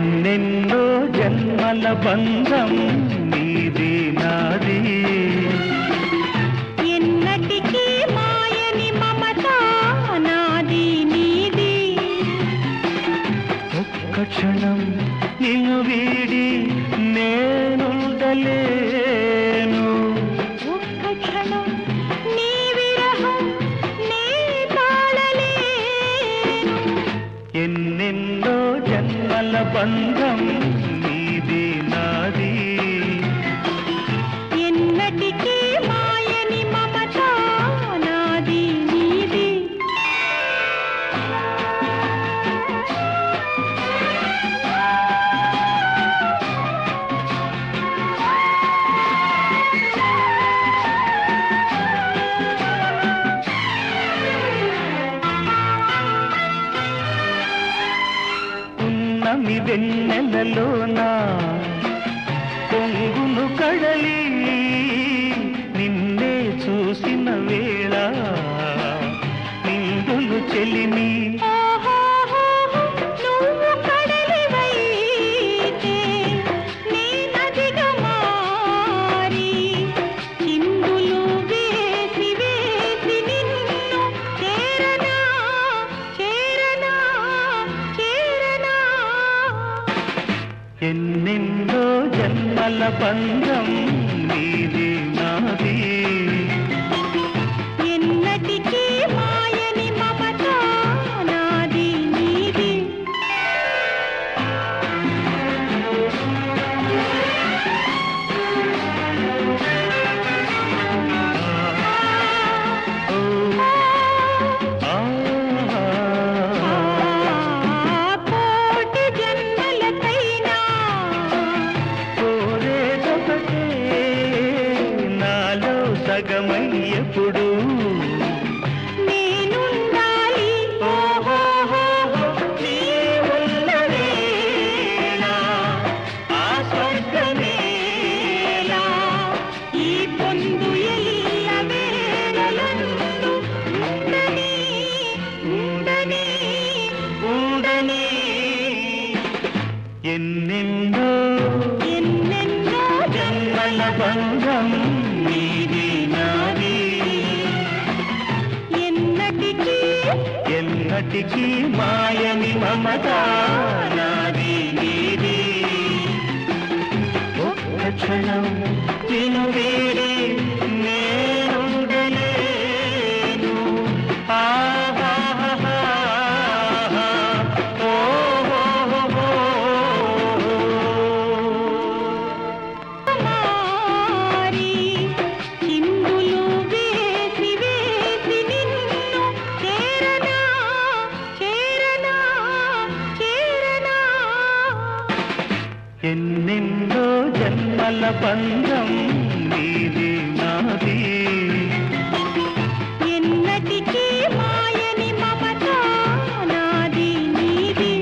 ఎన్నెన్నో జన్మల బంధం నీది నాది, ఎన్నటికీ మాయని మమత నాది నీది. ఒక్క క్షణం నిన్ను వీడి నేనుండలేను, ఒక్క క్షణం నీ విరహం నే తాళలేను. ఎన్నెన్నో జన్మల బంధం నీది నాది, ఎన్నటికీ మాయని మమత నాది నీది. ఉన్నమి వెన్నెలలోన పొంగును కడలి నిన్నే చూసిన వేళ నిండులు చెలిమి. నువ్వు కడలివైతే నే నదిగా మారి చిందులు వేసి వేసి నిన్ను చేరనా చేరనా చేరనా. ఎన్నెన్నో జన్మల బంధం నీది నాది, ఎన్నటికీ మాయని మమత నాది నీది. ఆ, కోటి జన్మలకైనా కోరేదొకటే నాలో సగమయ్యప్పుడు నేనుండాలి. నీ ఉన్న వేళ ఆ స్వర్గమేలా. ఈ పొందు ఎల్ల వేళలందు ఉండని ఉండని ఉండని ఎన్నెన్నో ఎన్నెన్నో జన్మల బంధం నీది నాది, ఎన్నటికీ ఎన్నటికీ మాయని మమత నాది నీది. ఒక్క క్షణం నిన్ను వీడి నేనుండలేను. ఆహాహాహా, ఓహోహోహో. మారి చిందులు వేసి వేసి నిన్ను చేరనా చేరనా చేరనా. ఎన్నెన్నో జన్మల బంధం నీది నాది, ఎన్నటికీ మాయని మమత నాది నీది.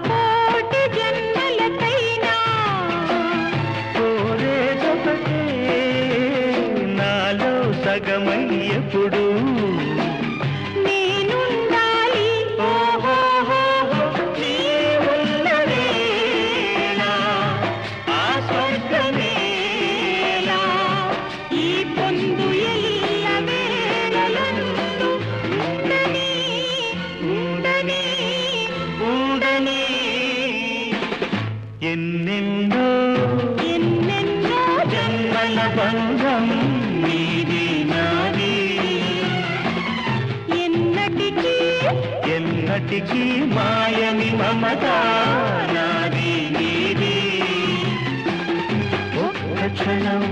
కోటి జన్మలకైనా కోరేదొకటే నాలో సగమయ్యప్పుడు నేనుండాలి. నీ ఉన్న వేళ ఆ స్వర్గమేలా. ఈ పొందు ఎల్ల వేళలందు ఉండని ఉండని ఉండని ఎన్నెన్నో ఎన్నెన్నో జన్మల బంధం నీది నాది, ఎన్నటికీ ఎన్నటికీ మాయని మమత నాది నీది. ఒక్క క్షణం